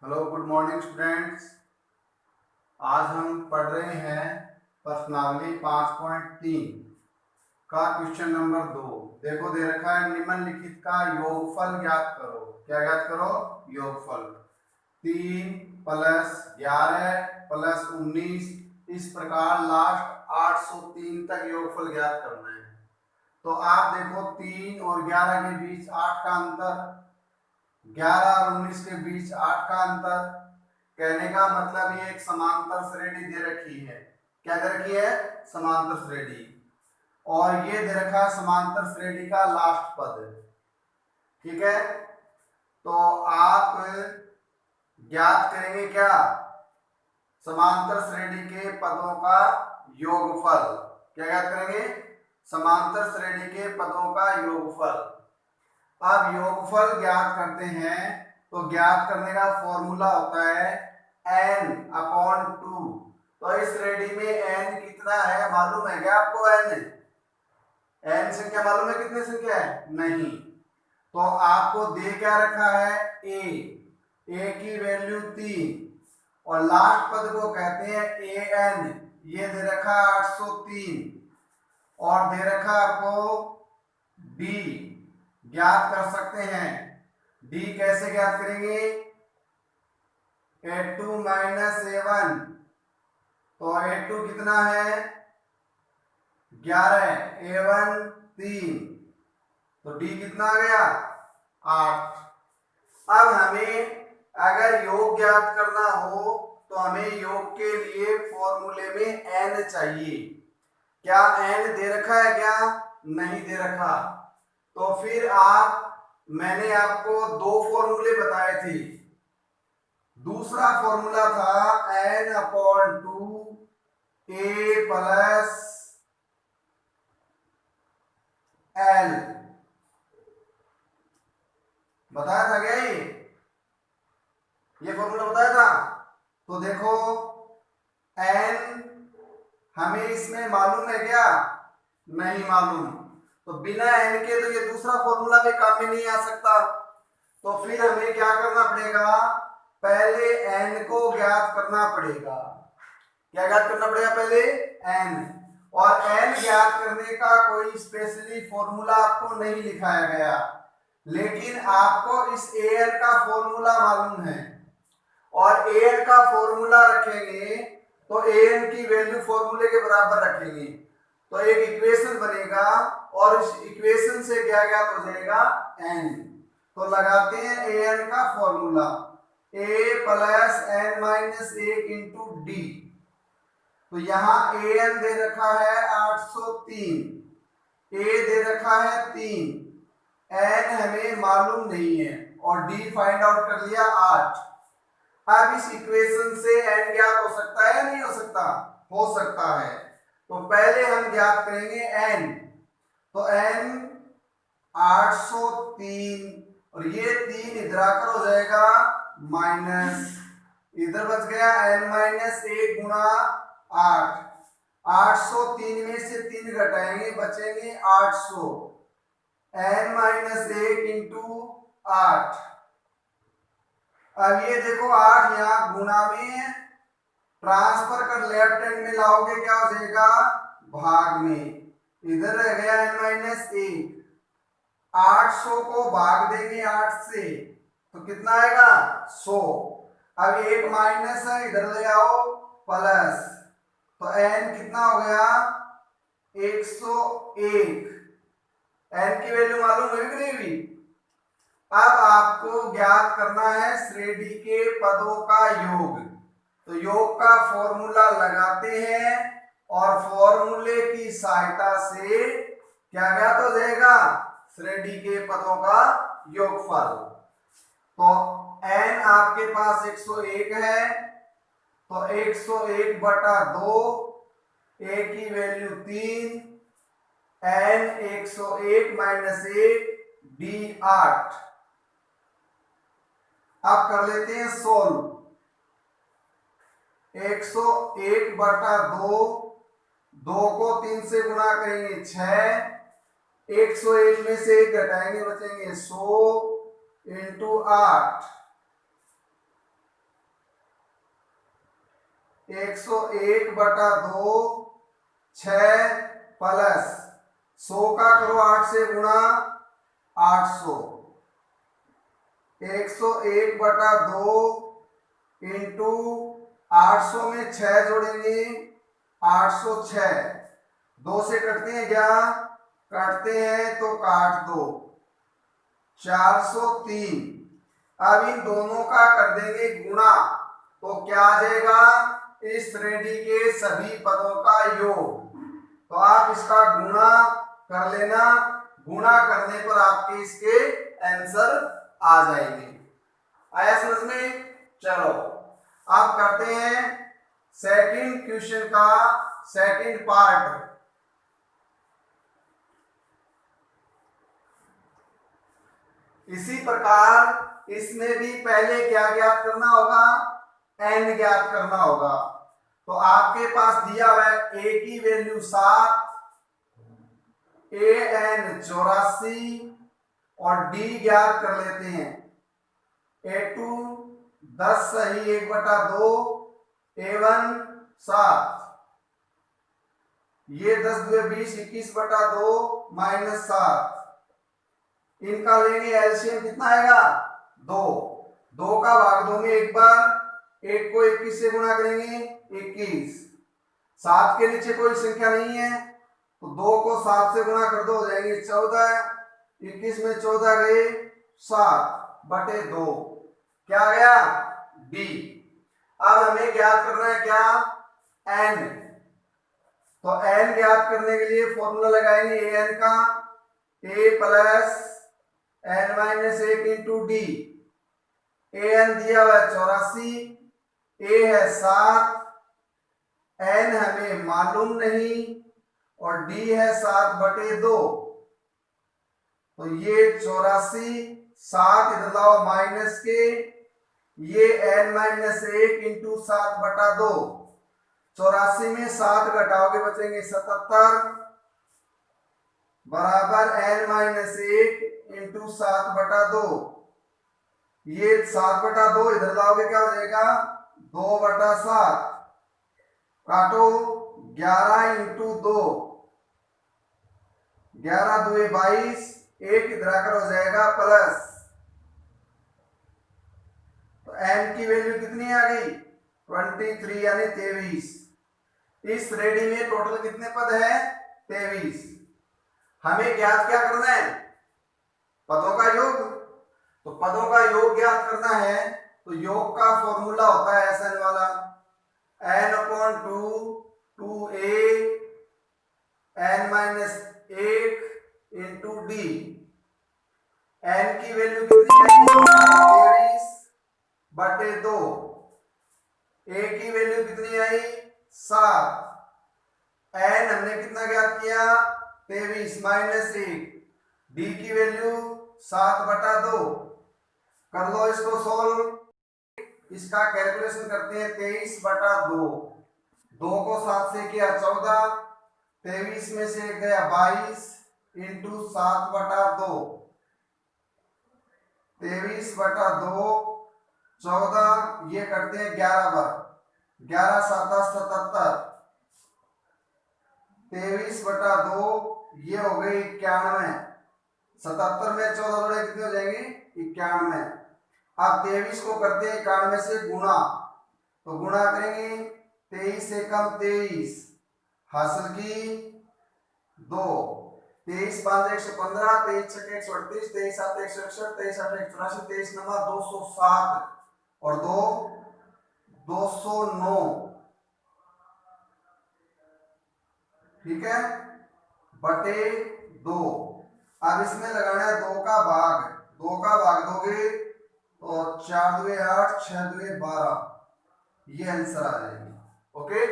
Hello good morning students. आज हम पढ़ रहे हैं प्रश्नावली 5.3 का क्वेश्चन नंबर 2। देखो दे रखा है निम्नलिखित का योगफल ज्ञात करो। क्या ज्ञात करो? योगफल। 3 + 11 + 19 इस प्रकार लास्ट 803 तक योगफल ज्ञात करना है। तो आप देखो 3 और 11 के बीच 8 का अंतर, 11 और 19 के बीच 8 का अंतर। कहने का मतलब ये एक समांतर श्रेणी दे रखी है। क्या दे रखी है? समांतर श्रेणी। और ये दे रखा है समांतर श्रेणी का लास्ट पद। ठीक है, तो आप ज्ञात करेंगे क्या? समांतर श्रेणी के पदों का योगफल। क्या ज्ञात करेंगे? समांतर श्रेणी के पदों का योगफल। अब योगफल ज्ञात करते हैं तो ज्ञात करने का फॉर्मूला होता है n/2। तो इस श्रेणी में n कितना है मालूम है क्या आपको? n संख्या मालूम है? कितनी संख्या है? नहीं। तो आपको दे क्या रखा है? a की वैल्यू 3 और लास्ट पद को कहते हैं an। ये दे रखा 803 और दे रखा आपको d। ज्ञात कर सकते हैं। d कैसे ज्ञात करेंगे? a2 - a1। तो a2 कितना है? 11, a1 3, तो d कितना आ गया? 8। अब हमें अगर योग ज्ञात करना हो तो हमें योग के लिए फॉर्मूले में n चाहिए। क्या n दे रखा है क्या? नहीं दे रखा। तो फिर मैंने आपको 2 फॉर्मूले बताए थे। दूसरा फॉर्मूला था n/2 a + l। बताया था क्या? ये फॉर्मूला बताया था। तो देखो n हमें इसमें मालूम है क्या? नहीं मालूम। तो बिना n के तो ये दूसरा फॉर्मूला भी काम में नहीं आ सकता। तो फिर हमें क्या करना पड़ेगा? पहले n को ज्ञात करना पड़ेगा। क्या ज्ञात करना पड़ेगा? पहले n। और n ज्ञात करने का कोई स्पेशली फॉर्मूला आपको नहीं लिखाया गया, लेकिन आपको इस an का फॉर्मूला मालूम है। और an का फॉर्मूला रखेंगे तो an की वैल्यू फॉर्मूले के बराबर रखेंगे तो एक इक्वेशन बनेगा और इस इक्वेशन से क्या ज्ञात हो जाएगा? n। तो लगाते हैं an का फॉर्मूला a + n - 1 × d। तो यहां an दे रखा है 803, a दे रखा है 3, n हमें मालूम नहीं है और d फाइंड आउट कर लिया 8। अब इस इक्वेशन से n ज्ञात हो सकता है या नहीं हो सकता? हो सकता है। तो पहले हम ज्ञात करेंगे n। तो n 803 और ये 3 इधर आकर हो जाएगा माइनस, इधर बच गया n - 1 × 8। 803 में से 3 घटाएंगे बचेंगे 800। n - 1 × 8। अब ये देखो 8 यहाँ गुणा में ट्रांसफर कर लेफ्ट हैंड में लाओगे क्या हो जाएगा? भाग में। इधर रह गया n - 1। 800 को भाग देंगे 8 से तो कितना आएगा? 100। अब एक माइनस है, इधर ले आओ प्लस, तो n कितना हो गया? 101। n की वैल्यू मालूम हुई कि नहीं हुई? अब आपको ज्ञात करना है श्रेणी के पदों का योग। तो योग का फॉर्मूला लगाते हैं और फॉर्मूले की सहायता से क्या ज्ञात हो जाएगा? श्रेणी के पदों का योगफल। तो n आपके पास 101 है, तो 101/2, a की वैल्यू 3, n 101 - 1 d 8। अब कर लेते हैं सोल्व। 101/2, 2 को 3 से गुणा करेंगे 6, 101 में से 1 घटाएंगे बचेंगे 100 × 8। 101/2 6 प्लस 100 का करो 8 से गुणा 800 101/2 इंटू 800 में 6 जोड़ेंगे 806 2 से कटते हैं क्या काटते हैं तो काट दो 403 अब इन दोनों का कर देंगे गुणा तो क्या आ जाएगा इस श्रेणी के सभी पदों का योग तो आप इसका गुणा कर लेना गुणा करने पर आपके इसके आंसर आ जाएंगे आया समझ में चलो अब करते हैं सेकंड क्वेश्चन का सेकंड पार्ट इसी प्रकार इसमें भी पहले क्या ज्ञात करना होगा n ज्ञात करना होगा तो आपके पास दिया हुआ है a की वैल्यू 7 an 84 और d ज्ञात कर लेते हैं a2 10 सही 1/2 a1 7 ये 10 2 20 21/2 -7 इनका लेंगे एलसीएम कितना आएगा 2 2 का भाग 2 में एक बार 1 को 21 से गुणा करेंगे 21 7 के नीचे कोई संख्या नहीं है तो 2 को 7 से गुणा कर दो हो जाएंगे 14 21 में 14 गए 7/2 क्या गया b अब हमें ज्ञात करना है क्या n तो n ज्ञात करने के लिए फॉर्मूला लगाएंगे an का a plus n-1 into D an दिया हुआ है 84 a है 7 n हमें मालूम नहीं और d है 7/2 तो ये 84 7 इधर लाओ माइनस के ये n-1 इंटू 7/2 84 में 7 घटाओगे बचेंगे 77 बराबर n-1 इंटू 7/2 ये 7/2 इधर लाओगे क्या हो जाएगा 2/7 काटो 11 इंटू 2 11 2 22 एक इधर आकर हो जाएगा प्लस तो n की वैल्यू कितनी आ गई 23 यानी 23 इस श्रेणी में टोटल कितने पद है 23 हमें ज्ञात क्या करना है पदों का योग तो पदों का योग ज्ञात करना है तो योग का फॉर्मूला होता है एसएन वाला n/2 2a n-1 into D n की वैल्यू कितनी आई 23/2 a की वैल्यू कितनी आई 7 n हमने कितना ज्ञात किया 23 -1 d की वैल्यू 7/2 कर लो इसको सॉल्व इसका कैलकुलेशन करते हैं 23/2 2 को 7 से किया 14 23 में से गया 22 इंटू 7/2 23/2 14 ये करते हैं 11 बार 11 7 77 23/2 ये हो गई 91 77 में 14 जोड़े कितने हो जाएंगे 91 अब 23 को करते हैं 91 से गुणा तो गुणा करेंगे 23 से कम 23 हासिल की 2 23 5 115 23 6 138 23 7 161 23 8 184 23 9 207 और 2 209 ठीक है बटे 2 अब इसमें लगाना है 2 का भाग दोगे तो 4 2 8 6 2 12 ये आंसर आ जाएगी ओके